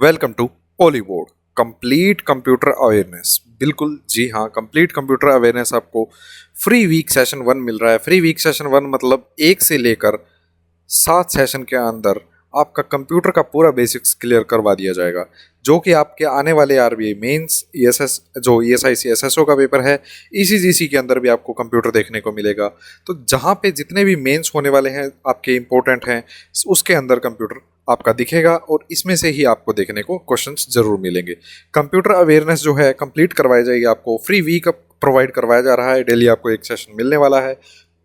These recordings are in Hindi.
Welcome to Ollywood complete computer awareness. बिल्कुल जी हाँ, कंप्लीट कंप्यूटर अवेयरनेस आपको फ्री वीक सेशन 1 मिल रहा है। फ्री वीक सेशन 1 मतलब 1 से लेकर 7 सेशन के अंदर आपका कंप्यूटर का पूरा बेसिक्स क्लियर करवा दिया जाएगा, जो कि आपके आने वाले आरबीआई मेंस ईएसएस जो ईएसआईसी एसएसओ का पेपर है, ईसीजीसी के अंदर भी आपको कंप्यूटर देखने को मिलेगा। तो जहाँ पे जितने भी मेंस होने वाले हैं आपके इंपॉर्टेंट हैं, उसके अंदर कंप्यूटर आपका दिखेगा और इसमें से ही आपको देखने को क्वेश्चंस जरूर मिलेंगे। कंप्यूटर अवेयरनेस जो है कंप्लीट करवाई जाएगी, आपको फ्री वीक प्रोवाइड करवाया जा रहा है। डेली आपको एक सेशन मिलने वाला है।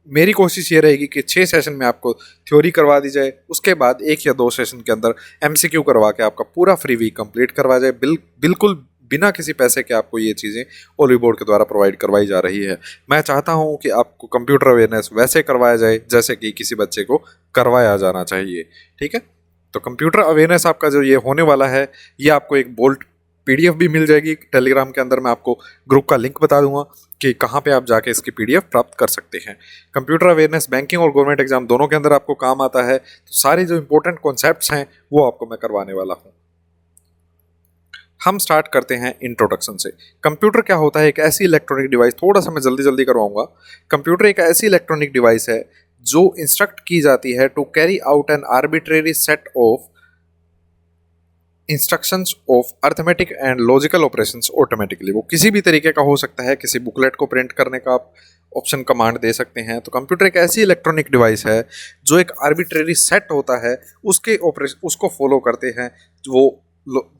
मेरी कोशिश ये रहेगी कि 6 सेशन में आपको थ्योरी करवा दी जाए, उसके बाद 1 या 2 सेशन के अंदर एमसीक्यू करवा के आपका पूरा फ्री वीक कंप्लीट करवा जाए। बिल्कुल बिना किसी पैसे के आपको ये चीज़ें ओली बोर्ड के द्वारा प्रोवाइड करवाई जा रही है। मैं चाहता हूँ कि आपको कंप्यूटर अवेयरनेस वैसे करवाया जाए जैसे कि किसी बच्चे को करवाया जाना चाहिए। ठीक है, तो कंप्यूटर अवेयरनेस आपका जो ये होने वाला है, ये आपको एक बोल्ट पीडीएफ भी मिल जाएगी टेलीग्राम के अंदर। मैं आपको ग्रुप का लिंक बता दूंगा कि कहाँ पे आप जाके इसकी पीडीएफ प्राप्त कर सकते हैं। कंप्यूटर अवेयरनेस बैंकिंग और गवर्नमेंट एग्जाम दोनों के अंदर आपको काम आता है। तो सारे जो इंपॉर्टेंट कॉन्सेप्ट्स हैं वो आपको मैं करवाने वाला हूँ। हम स्टार्ट करते हैं इंट्रोडक्शन से। कंप्यूटर क्या होता है? एक ऐसी इलेक्ट्रॉनिक डिवाइस, थोड़ा सा मैं जल्दी जल्दी करवाऊंगा। कंप्यूटर एक ऐसी इलेक्ट्रॉनिक डिवाइस है जो इंस्ट्रक्ट की जाती है to carry out an arbitrary set of instructions of arithmetic and logical operations automatically. वो किसी भी तरीके का हो सकता है, किसी बुकलेट को प्रिंट करने का आप ऑप्शन कमांड दे सकते हैं। तो कंप्यूटर एक ऐसी इलेक्ट्रॉनिक डिवाइस है जो एक आर्बिट्रेरी सेट होता है, उसके ऑपरेशन उसको फॉलो करते हैं। वो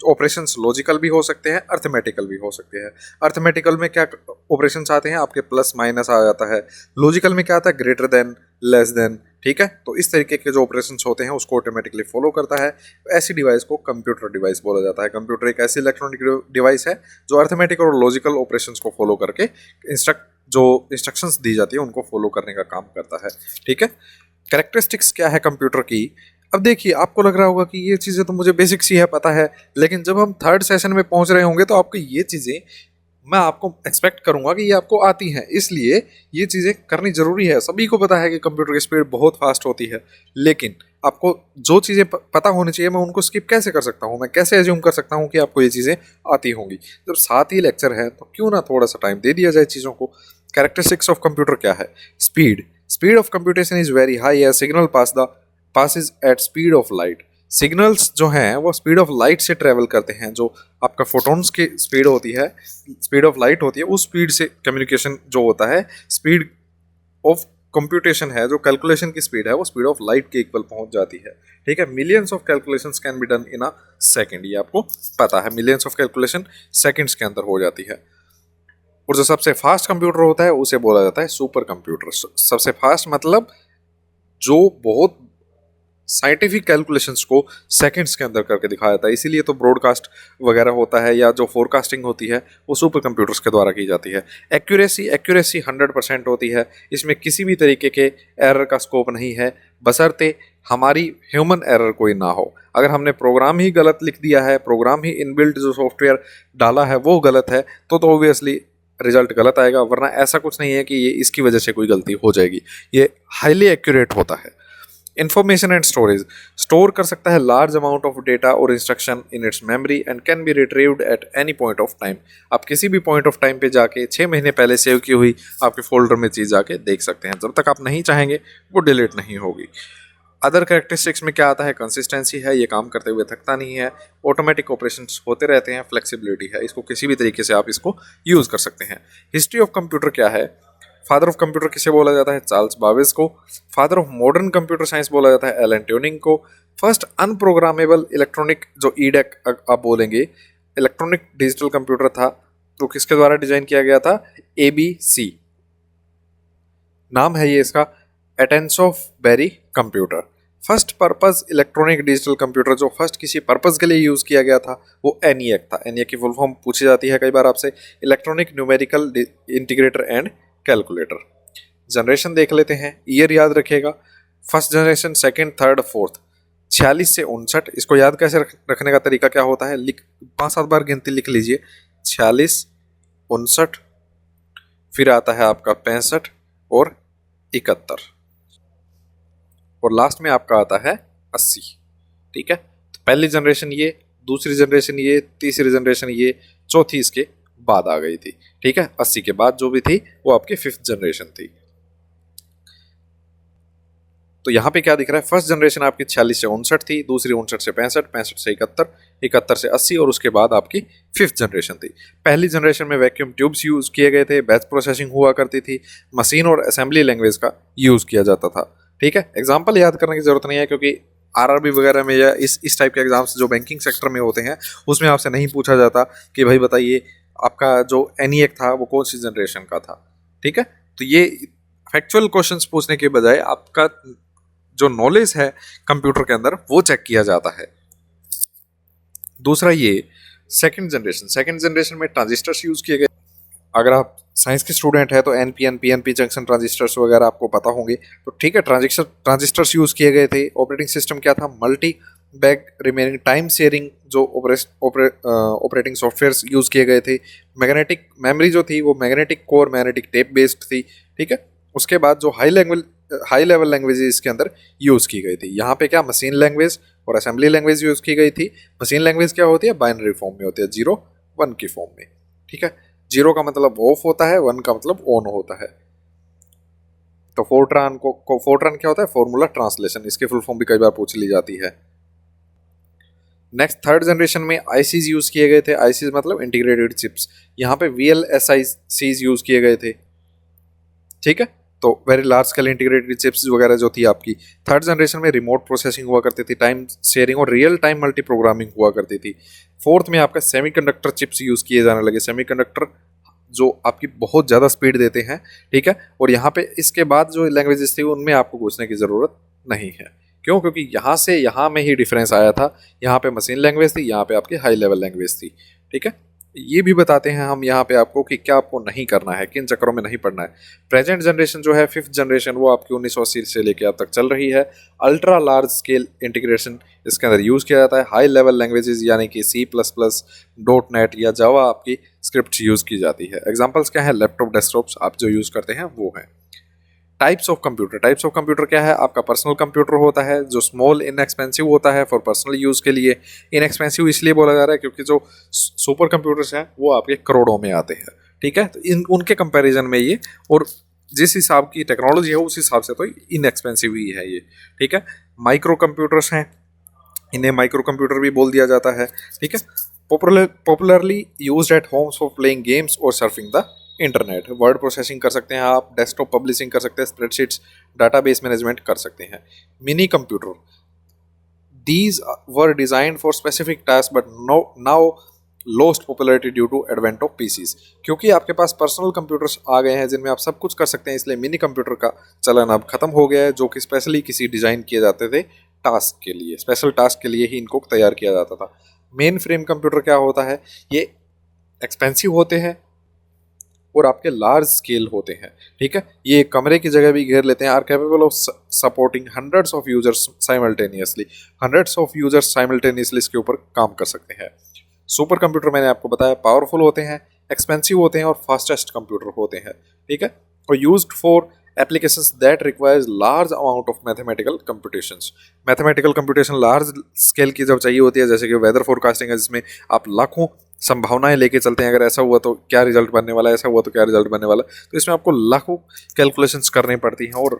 ऑपरेशंस लॉजिकल भी हो सकते हैं, अर्थमेटिकल भी हो सकते हैं। अर्थमेटिकल में क्या ऑपरेशंस आते हैं आपके? प्लस माइनस आ जाता है। लॉजिकल में क्या आता है? Greater than, less than. ठीक है, तो इस तरीके के जो ऑपरेशंस होते हैं उसको ऑटोमेटिकली फॉलो करता है। ऐसी डिवाइस को कंप्यूटर डिवाइस बोला जाता है। कंप्यूटर एक ऐसी इलेक्ट्रॉनिक डिवाइस है जो अर्थमेटिक और लॉजिकल ऑपरेशंस को फॉलो करके इंस्ट्रक्शंस दी जाती है उनको फॉलो करने का काम करता है। ठीक है, कैरेक्टरिस्टिक्स क्या है कंप्यूटर की? अब देखिए, आपको लग रहा होगा कि ये चीज़ें तो मुझे बेसिक सी है, पता है, लेकिन जब हम थर्ड सेशन में पहुंच रहे होंगे तो आपको ये चीज़ें मैं आपको एक्सपेक्ट करूंगा कि ये आपको आती हैं, इसलिए ये चीज़ें करनी जरूरी है। सभी को पता है कि कंप्यूटर की स्पीड बहुत फास्ट होती है, लेकिन आपको जो चीज़ें पता होनी चाहिए मैं उनको स्किप कैसे कर सकता हूँ? मैं कैसे एज्यूम कर सकता हूँ कि आपको ये चीज़ें आती होंगी? जब साथ ही लेक्चर है तो क्यों ना थोड़ा सा टाइम दे दिया जाए चीज़ों को। कैरेक्टरिस्टिक्स ऑफ कंप्यूटर क्या है? Speed of computation is very high as signal passes at speed of light. Signals जो हैं वो स्पीड ऑफ लाइट से ट्रेवल करते हैं। जो आपका फोटोन्स की स्पीड होती है, स्पीड ऑफ लाइट होती है, उस स्पीड से कम्युनिकेशन जो होता है, स्पीड ऑफ कंप्यूटेशन है, जो कैलकुलेशन की स्पीड है, वो स्पीड ऑफ लाइट के इक्वल पहुंच जाती है। ठीक है, millions of calculations can be done in a second. ये आपको पता है, मिलियंस ऑफ कैलकुलेशन सेकंड्स के अंदर हो जाती है। और जो सबसे फास्ट कंप्यूटर होता है उसे बोला जाता है सुपर कंप्यूटर। सबसे फास्ट मतलब जो बहुत साइंटिफिक कैलकुलेशंस को सेकंड्स के अंदर करके दिखाया जाता है। इसीलिए तो ब्रॉडकास्ट वगैरह होता है या जो फोरकास्टिंग होती है वो सुपर कंप्यूटर्स के द्वारा की जाती है। एक्यूरेसी 100% होती है। इसमें किसी भी तरीके के एरर का स्कोप नहीं है, बशर्ते हमारी ह्यूमन एरर कोई ना हो। अगर हमने प्रोग्राम ही गलत लिख दिया है, प्रोग्राम ही इनबिल्ट जो सॉफ्टवेयर डाला है वो गलत है, तो ऑब्वियसली रिजल्ट गलत आएगा। वरना ऐसा कुछ नहीं है कि ये इसकी वजह से कोई गलती हो जाएगी। ये हाईली एक्यूरेट होता है। इंफॉर्मेशन एंड स्टोर कर सकता है लार्ज अमाउंट ऑफ डेटा और instruction in its memory and can be retrieved at any point of time. आप किसी भी पॉइंट ऑफ टाइम पे जाके 6 महीने पहले सेव की हुई आपके फोल्डर में चीज़ जाके देख सकते हैं। जब तक आप नहीं चाहेंगे वो डिलीट नहीं होगी। अदर कैरेक्टरिस्टिक्स में क्या आता है? कंसिस्टेंसी है, ये काम करते हुए थकता नहीं है, ऑटोमेटिक ऑपरेशंस होते रहते हैं, फ्लेक्सिबिलिटी है, इसको किसी भी तरीके से आप इसको यूज़ कर सकते हैं। हिस्ट्री ऑफ कंप्यूटर क्या है? फादर ऑफ कंप्यूटर किसे बोला जाता है? चार्ल्स बाबेज को। Father of modern computer science बोला जाता है एलन ट्यूरिंग को। फर्स्ट अनप्रोग्रामेबल इलेक्ट्रॉनिक जो ईडेक आप बोलेंगे, इलेक्ट्रॉनिक डिजिटल कंप्यूटर था, तो किसके द्वारा डिजाइन किया गया था? ABC नाम है ये इसका, Atanasoff Berry computer. First purpose electronic digital computer जो फर्स्ट किसी पर्पज के लिए यूज किया गया था वो ENIAC था। ENIAC की फुल फॉर्म पूछी जाती है कई बार आपसे, electronic numerical integrator and calculator. Generation देख लेते हैं, ईयर याद रखिएगा। First generation, second, third, fourth. 46 से 59। इसको याद कैसे रखने का तरीका क्या होता है? 5-7 बार गिनती लिख लीजिए। 46, 59, फिर आता है आपका 65 और 71, और लास्ट में आपका आता है 80। ठीक है, तो पहली जनरेशन ये, दूसरी जनरेशन ये, तीसरी जनरेशन ये, चौथी इसके बाद आ गई थी। ठीक है, 80 के बाद जो भी थी वो आपकी 5th जनरेशन थी। तो यहाँ पे क्या दिख रहा है, फर्स्ट जनरेशन आपकी 46 से 59 थी, दूसरी 59 से 65, 65 से 71, 71 से 80 और उसके बाद आपकी 5th जनरेशन थी। पहली जनरेशन में वैक्यूम ट्यूब्स यूज किए गए थे, बैच प्रोसेसिंग हुआ करती थी, मशीन और असेंबली लैंग्वेज का यूज किया जाता था। ठीक है, एग्जाम्पल याद करने की जरूरत नहीं है, क्योंकि आरआरबी वगैरह में या इस टाइप के एग्जाम्स जो बैंकिंग सेक्टर में होते हैं उसमें आपसे नहीं पूछा जाता कि भाई बताइए आपका जो एनईएक था वो कौन सी जनरेशन का था। ठीक है, तो ये फैक्चुअल क्वेश्चंस पूछने के बजाय आपका जो नॉलेज है कंप्यूटर के अंदर वो चेक किया जाता है। दूसरा ये सेकंड जनरेशन में ट्रांजिस्टर्स यूज किए गए। अगर आप साइंस के स्टूडेंट है तो एनपीएन पीएनपी जंक्शन ट्रांजिस्टर्स वगैरह आपको पता होंगे। तो ठीक है, ट्रांजिस्टर्स यूज किए गए थे। ऑपरेटिंग सिस्टम क्या था, multi bag remaining time sharing जो ऑपरेटिंग सॉफ्टवेयर यूज किए गए थे। मैग्नेटिक मेमोरी जो थी वो magnetic core magnetic tape based थी। ठीक है, उसके बाद जो हाई लेवल लैंग्वेज इसके अंदर यूज की गई थी। यहाँ पे क्या मशीन लैंग्वेज और असेंबली लैंग्वेज यूज की गई थी। मशीन लैंग्वेज क्या होती है, बाइनरी फॉर्म में होती है, 0 1 की फॉर्म में। ठीक है, 0 का मतलब ऑफ होता है, 1 का मतलब ऑन होता है। तो फोर्ट्रान फोर्ट्रान क्या होता है, फॉर्मूला ट्रांसलेशन, इसकी फुल फॉर्म भी कई बार पूछ ली जाती है। नेक्स्ट थर्ड जनरेशन में आईसीज यूज किए गए थे। आईसीज मतलब इंटीग्रेटेड चिप्स, यहाँ पे वीएलएसआईसीज यूज किए गए थे। ठीक है, तो very large scale integrated chips वगैरह जो थी आपकी। थर्ड जनरेशन में रिमोट प्रोसेसिंग हुआ करती थी, टाइम शेयरिंग और रियल टाइम मल्टी प्रोग्रामिंग हुआ करती थी। फोर्थ में आपका सेमीकंडक्टर चिप्स यूज किए जाने लगे। सेमीकंडक्टर जो आपकी बहुत ज़्यादा स्पीड देते हैं। ठीक है, और यहाँ पे इसके बाद जो लैंग्वेजेस थी उनमें आपको पूछने की ज़रूरत नहीं है। क्यों, क्योंकि यहाँ से यहाँ में ही डिफरेंस आया था। यहाँ पे मशीन लैंग्वेज थी, यहाँ पे आपकी हाई लेवल लैंग्वेज थी। ठीक है, ये भी बताते हैं हम यहाँ पे आपको कि क्या आपको नहीं करना है, किन चक्करों में नहीं पड़ना है। प्रेजेंट जनरेशन जो है 5th जनरेशन वो आपकी 1980 से लेकर अब तक चल रही है। अल्ट्रा लार्ज स्केल इंटीग्रेशन इसके अंदर यूज़ किया जाता है। हाई लेवल लैंग्वेजेस यानी कि C++, .NET या जावा आपकी स्क्रिप्ट यूज़ की जाती है। एग्जाम्पल्स क्या है, लैपटॉप डेस्कटॉप्स आप जो यूज़ करते हैं वो हैं। टाइप्स ऑफ कंप्यूटर क्या है, आपका पर्सनल कंप्यूटर होता है जो स्मॉल इनएक्सपेंसिव होता है फॉर पर्सनल यूज़ के लिए। इनएक्सपेंसिव इसलिए बोला जा रहा है क्योंकि जो सुपर कंप्यूटर्स हैं वो आपके करोड़ों में आते हैं। ठीक है, तो उनके कंपैरिजन में ये, और जिस हिसाब की टेक्नोलॉजी है उस हिसाब से तो इनएक्सपेंसिव ही है ये। ठीक है, माइक्रो कंप्यूटर्स हैं, इन्हें माइक्रो कंप्यूटर भी बोल दिया जाता है। ठीक है, popularly used at homes for playing games और surfing the internet. Word processing कर सकते हैं आप, डेस्कटॉप पब्लिशिंग कर सकते हैं, स्प्रेडशीट्स डाटाबेस मैनेजमेंट कर सकते हैं। Mini computer, these were designed for specific task but now lost popularity due to advent of PCs. क्योंकि आपके पास पर्सनल कंप्यूटर्स आ गए हैं जिनमें आप सब कुछ कर सकते हैं, इसलिए मिनी कंप्यूटर का चलन अब खत्म हो गया है, जो कि स्पेशली किसी डिजाइन किए जाते थे टास्क के लिए, स्पेशल टास्क के लिए ही इनको तैयार किया जाता था। मेन फ्रेम कंप्यूटर क्या होता है, ये एक्सपेंसिव होते हैं और आपके लार्ज स्केल होते हैं। ठीक है, ये कमरे की जगह भी घेर लेते हैं। Are capable of supporting hundreds of users simultaneously. Hundreds of users simultaneously इसके ऊपर काम कर सकते हैं। सुपर कंप्यूटर मैंने आपको बताया पावरफुल होते हैं, एक्सपेंसिव होते हैं और फास्टेस्ट कंप्यूटर होते हैं। ठीक है, और used for applications that requires large amount of mathematical computations. Mathematical computation large scale की जब चाहिए होती है, जैसे कि वेदर फोरकास्टिंग है जिसमें आप लाखों संभावनाएं लेके चलते हैं, अगर ऐसा हुआ तो क्या रिजल्ट बनने वाला है, ऐसा हुआ तो क्या रिजल्ट बनने वाला है, तो इसमें आपको लाखों कैलकुलेशंस करनी पड़ती हैं और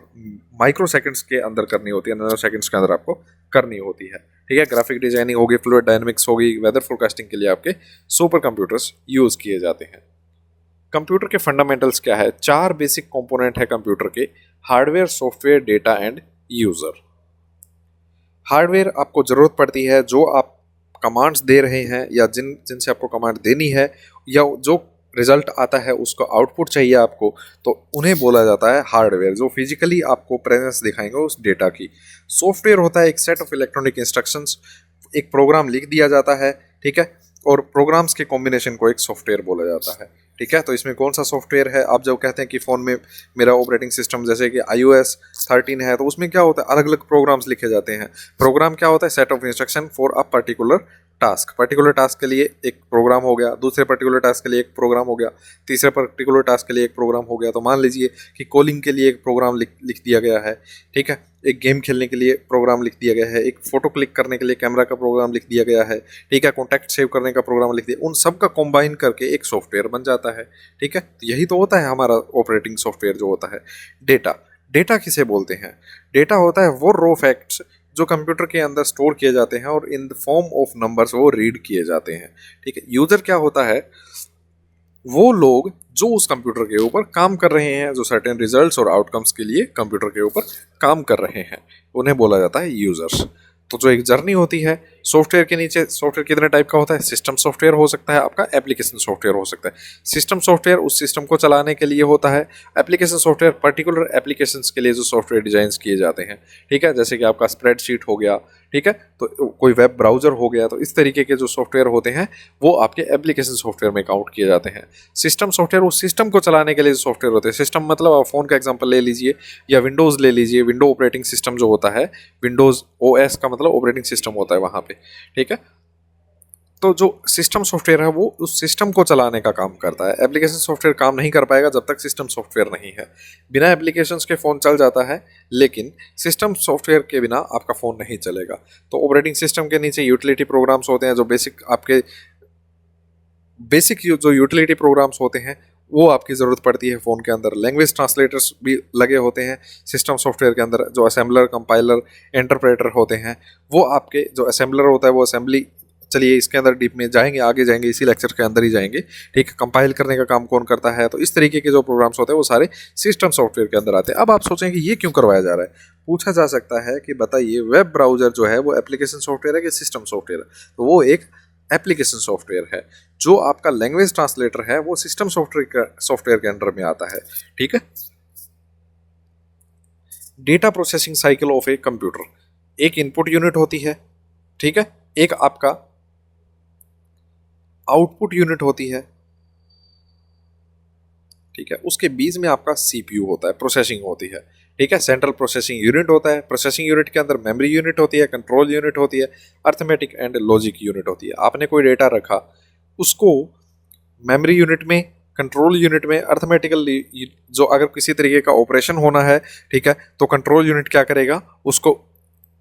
माइक्रो सेकंड्स के अंदर करनी होती है, नैनो सेकंड्स के अंदर आपको करनी होती है। ठीक है, ग्राफिक डिजाइनिंग होगी, फ्लूइड डायनेमिक्स होगी, वेदर फोरकास्टिंग के लिए आपके सुपर कंप्यूटर्स यूज किए जाते हैं। कंप्यूटर के फंडामेंटल्स क्या है, 4 बेसिक कंपोनेंट है कंप्यूटर के, hardware, software, data and user. Hardware आपको जरूरत पड़ती है जो आप कमांड्स दे रहे हैं या जिनसे आपको कमांड देनी है, या जो रिजल्ट आता है उसका आउटपुट चाहिए आपको, तो उन्हें बोला जाता है हार्डवेयर, जो फिजिकली आपको प्रेजेंस दिखाएंगे उस डेटा की। सॉफ्टवेयर होता है एक सेट ऑफ इलेक्ट्रॉनिक इंस्ट्रक्शंस, एक प्रोग्राम लिख दिया जाता है। ठीक है, और प्रोग्राम्स के कॉम्बिनेशन को एक सॉफ्टवेयर बोला जाता है। ठीक है, तो इसमें कौन सा सॉफ्टवेयर है, आप जब कहते हैं कि फ़ोन में मेरा ऑपरेटिंग सिस्टम जैसे कि iOS 13 है, तो उसमें क्या होता है, अलग अलग प्रोग्राम्स लिखे जाते हैं। प्रोग्राम क्या होता है, set of instruction for a particular task, particular task के लिए एक प्रोग्राम हो गया, दूसरे पर्टिकुलर टास्क के लिए एक प्रोग्राम हो गया, तीसरे पर्टिकुलर टास्क के लिए एक प्रोग्राम हो गया। तो मान लीजिए कि कॉलिंग के लिए एक प्रोग्राम लिख दिया गया है, ठीक है, एक गेम खेलने के लिए प्रोग्राम लिख दिया गया है, एक फोटो क्लिक करने के लिए कैमरा का प्रोग्राम लिख दिया गया है, ठीक है, कॉन्टैक्ट सेव करने का प्रोग्राम लिख दिया, उन सब का कॉम्बाइन करके एक सॉफ्टवेयर बन जाता है, ठीक है। तो यही तो होता है हमारा ऑपरेटिंग सॉफ्टवेयर जो होता है। डेटा, डेटा किसे बोलते हैं? डेटा होता है वो रो फैक्ट्स जो कंप्यूटर के अंदर स्टोर किए जाते हैं और in the form of numbers वो रीड किए जाते हैं, ठीक है। यूजर क्या होता है? वो लोग जो उस कंप्यूटर के ऊपर काम कर रहे हैं, जो सर्टेन रिजल्ट्स और आउटकम्स के लिए कंप्यूटर के ऊपर काम कर रहे हैं, उन्हें बोला जाता है यूजर्स। तो जो एक जर्नी होती है सॉफ्टवेयर के नीचे, सॉफ्टवेयर कितने टाइप का होता है? सिस्टम सॉफ्टवेयर हो सकता है, आपका एप्लीकेशन सॉफ्टवेयर हो सकता है। सिस्टम सॉफ्टवेयर उस सिस्टम को चलाने के लिए होता है, एप्लीकेशन सॉफ्टवेयर पर्टिकुलर एप्लीकेशंस के लिए जो सॉफ्टवेयर डिजाइन किए जाते हैं, ठीक है, जैसे कि आपका स्प्रेडशीट हो गया, ठीक है, तो कोई वेब ब्राउजर हो गया। तो इस तरीके के जो सॉफ्टवेयर होते हैं वो आपके एप्लीकेशन सॉफ्टवेयर में काउंट किए जाते हैं। सिस्टम सॉफ्टवेयर उस सिस्टम को चलाने के लिए जो सॉफ्टवेयर होते हैं, सिस्टम मतलब आप फोन का एग्जांपल ले लीजिए या विंडोज़ ले लीजिए, विंडो ऑपरेटिंग सिस्टम जो होता है, विंडोज़ ओएस का मतलब ऑपरेटिंग सिस्टम होता है वहाँ पे, ठीक है। तो जो सिस्टम सॉफ्टवेयर है वो उस सिस्टम को चलाने का काम करता है। एप्लीकेशन सॉफ्टवेयर काम नहीं कर पाएगा जब तक सिस्टम सॉफ्टवेयर नहीं है। बिना एप्लीकेशंस के फ़ोन चल जाता है, लेकिन सिस्टम सॉफ्टवेयर के बिना आपका फ़ोन नहीं चलेगा। तो ऑपरेटिंग सिस्टम के नीचे यूटिलिटी प्रोग्राम्स होते हैं, जो बेसिक जो यूटिलिटी प्रोग्राम्स होते हैं वो आपकी ज़रूरत पड़ती है फ़ोन के अंदर। लैंग्वेज ट्रांसलेटर्स भी लगे होते हैं सिस्टम सॉफ्टवेयर के अंदर, जो असेंबलर, कंपाइलर, इंटरप्रेटर होते हैं, वो आपके जो असेंबलर होता है वो असेंबली, चलिए इसके अंदर डीप में जाएंगे, आगे जाएंगे, इसी लेक्चर के अंदर ही जाएंगे, ठीक है। कंपाइल करने का काम कौन करता है? तो इस तरीके के जो प्रोग्राम्स होते हैं वो सारे सिस्टम सॉफ्टवेयर के अंदर आते हैं। अब आप सोचें कि ये क्यों करवाया जा रहा है? पूछा जा सकता है कि बताइए वेब ब्राउजर जो है वो एप्लीकेशन सॉफ्टवेयर है कि सिस्टम सॉफ्टवेयर है? तो वो एक एप्लीकेशन सॉफ्टवेयर है। जो आपका लैंग्वेज ट्रांसलेटर है वो सिस्टम सॉफ्टवेयर के अंडर में आता है, ठीक है। Data processing cycle of a computer, एक इनपुट यूनिट होती है, ठीक है, एक आपका आउटपुट यूनिट होती है, ठीक है, उसके बीच में आपका सीपीयू होता है, प्रोसेसिंग होती है, ठीक है। सेंट्रल प्रोसेसिंग यूनिट होता है, प्रोसेसिंग यूनिट के अंदर मेमोरी यूनिट होती है, कंट्रोल यूनिट होती है, अर्थमेटिक एंड लॉजिक यूनिट होती है। आपने कोई डेटा रखा, उसको मेमोरी यूनिट में, कंट्रोल यूनिट में, अर्थमेटिकल, जो अगर किसी तरीके का ऑपरेशन होना है, ठीक है, तो कंट्रोल यूनिट क्या करेगा? उसको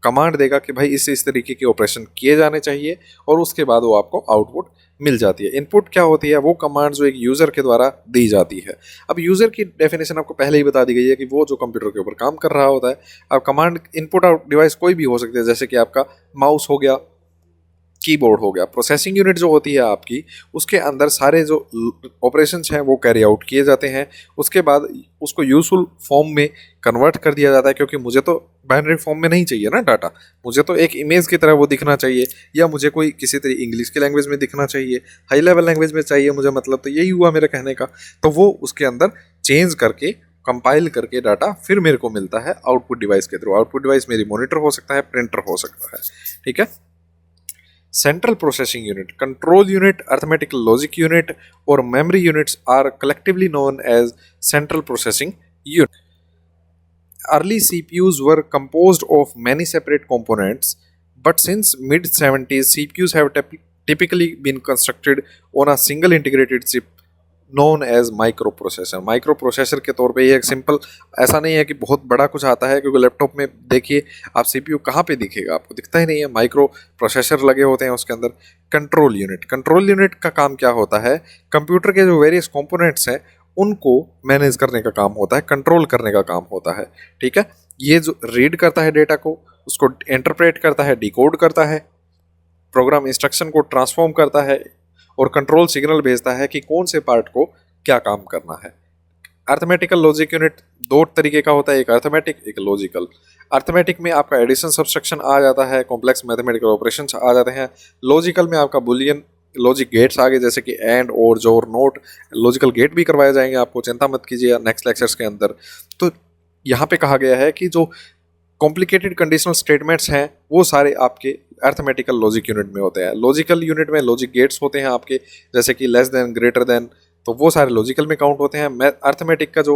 कमांड देगा कि भाई इस तरीके के ऑपरेशन किए जाने चाहिए, और उसके बाद वो आपको आउटपुट मिल जाती है। इनपुट क्या होती है? वो कमांड जो एक यूज़र के द्वारा दी जाती है। अब यूज़र की डेफिनेशन आपको पहले ही बता दी गई है कि वो जो कंप्यूटर के ऊपर काम कर रहा होता है। अब कमांड इनपुट आउट डिवाइस कोई भी हो सकती है, जैसे कि आपका माउस हो गया, कीबोर्ड हो गया। प्रोसेसिंग यूनिट जो होती है आपकी, उसके अंदर सारे जो ऑपरेशंस हैं वो कैरी आउट किए जाते हैं। उसके बाद उसको यूजफुल फॉर्म में कन्वर्ट कर दिया जाता है, क्योंकि मुझे तो बाइनरी फॉर्म में नहीं चाहिए ना डाटा, मुझे तो एक इमेज की तरह वो दिखना चाहिए, या मुझे कोई किसी तरह इंग्लिश की लैंग्वेज में दिखना चाहिए, हाई लेवल लैंग्वेज में चाहिए मुझे, मतलब तो यही हुआ मेरे कहने का। तो वो उसके अंदर चेंज करके, कंपाइल करके डाटा फिर मेरे को मिलता है आउटपुट डिवाइस के थ्रू। आउटपुट डिवाइस मेरी मॉनिटर हो सकता है, प्रिंटर हो सकता है, ठीक है। Central Processing Unit, Control Unit, Arithmetic Logic Unit or Memory Units are collectively known as Central Processing Unit. Early CPUs were composed of many separate components, but since mid-70s, CPUs have typically been constructed on a single integrated chip known as microprocessor. Microprocessor के तौर पे ये एक सिंपल, ऐसा नहीं है कि बहुत बड़ा कुछ आता है, क्योंकि लैपटॉप में देखिए आप सीपीयू कहाँ पे दिखेगा, आपको दिखता ही नहीं है, माइक्रो प्रोसेसर लगे होते हैं उसके अंदर। कंट्रोल यूनिट, कंट्रोल यूनिट का काम क्या होता है? कंप्यूटर के जो वेरियस कंपोनेंट्स हैं उनको मैनेज करने का काम होता है, कंट्रोल करने का काम होता है, ठीक है। ये जो रीड करता है डेटा को, उसको इंटरप्रेट करता है, डिकोड करता है, प्रोग्राम इंस्ट्रक्शन को ट्रांसफॉर्म करता है, और कंट्रोल सिग्नल भेजता है कि कौन से पार्ट को क्या काम करना है। अर्थमेटिकल लॉजिक यूनिट दो तरीके का होता है, एक अर्थमेटिक, एक लॉजिकल। अर्थमेटिक में आपका एडिशन सब्सट्रैक्शन आ जाता है, कॉम्प्लेक्स मैथमेटिकल ऑपरेशंस आ जाते हैं। लॉजिकल में आपका बुलियन लॉजिक गेट्स आगे, जैसे कि एंड, और, जोर, नोट, लॉजिकल गेट भी करवाए जाएंगे आपको, चिंता मत कीजिए नेक्स्ट लेक्चर्स के अंदर। तो यहाँ पे कहा गया है कि जो कॉम्प्लिकेटेड कंडीशनल स्टेटमेंट्स हैं वो सारे आपके अर्थमेटिकल लॉजिक यूनिट में होते हैं। लॉजिकल यूनिट में लॉजिक गेट्स होते हैं आपके, जैसे कि लेस देन, ग्रेटर देन, तो वो सारे लॉजिकल में काउंट होते हैं। अर्थमेटिक का जो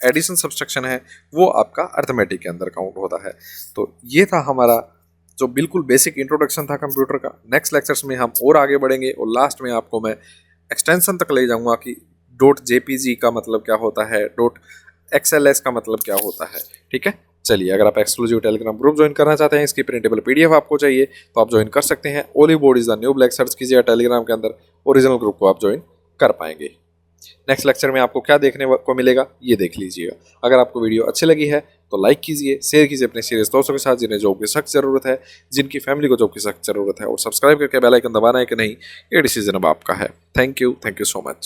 एडिशन सब्सट्रैक्शन है वो आपका अर्थमेटिक के अंदर काउंट होता है। तो ये था हमारा जो बिल्कुल बेसिक इंट्रोडक्शन था कंप्यूटर का। नेक्स्ट लेक्चर्स में हम और आगे बढ़ेंगे और लास्ट में आपको मैं एक्सटेंशन तक ले जाऊंगा कि .jpg का मतलब क्या होता है, .xls का मतलब क्या होता है। ठीक है, चलिए, अगर आप एक्सक्लूसिव टेलीग्राम ग्रुप ज्वाइन करना चाहते हैं, इसकी प्रिंटेबल पीडीएफ आपको चाहिए तो आप ज्वाइन कर सकते हैं। Oliveboard is the new black, search कीजिए टेलीग्राम के अंदर, ओरिजिनल ग्रुप को आप ज्वाइन कर पाएंगे। नेक्स्ट लेक्चर में आपको क्या देखने को मिलेगा ये देख लीजिएगा। अगर आपको वीडियो अच्छी लगी है तो लाइक कीजिए, शेयर कीजिए अपने सीरियस दोस्तों के साथ जिन्हें जॉब की सख्त जरूरत है, जिनकी फैमिली को जॉब की सख्त जरूरत है, और सब्सक्राइब करके बेल आइकन दबाना है कि नहीं, ये डिसीजन अब आपका है। Thank you so much.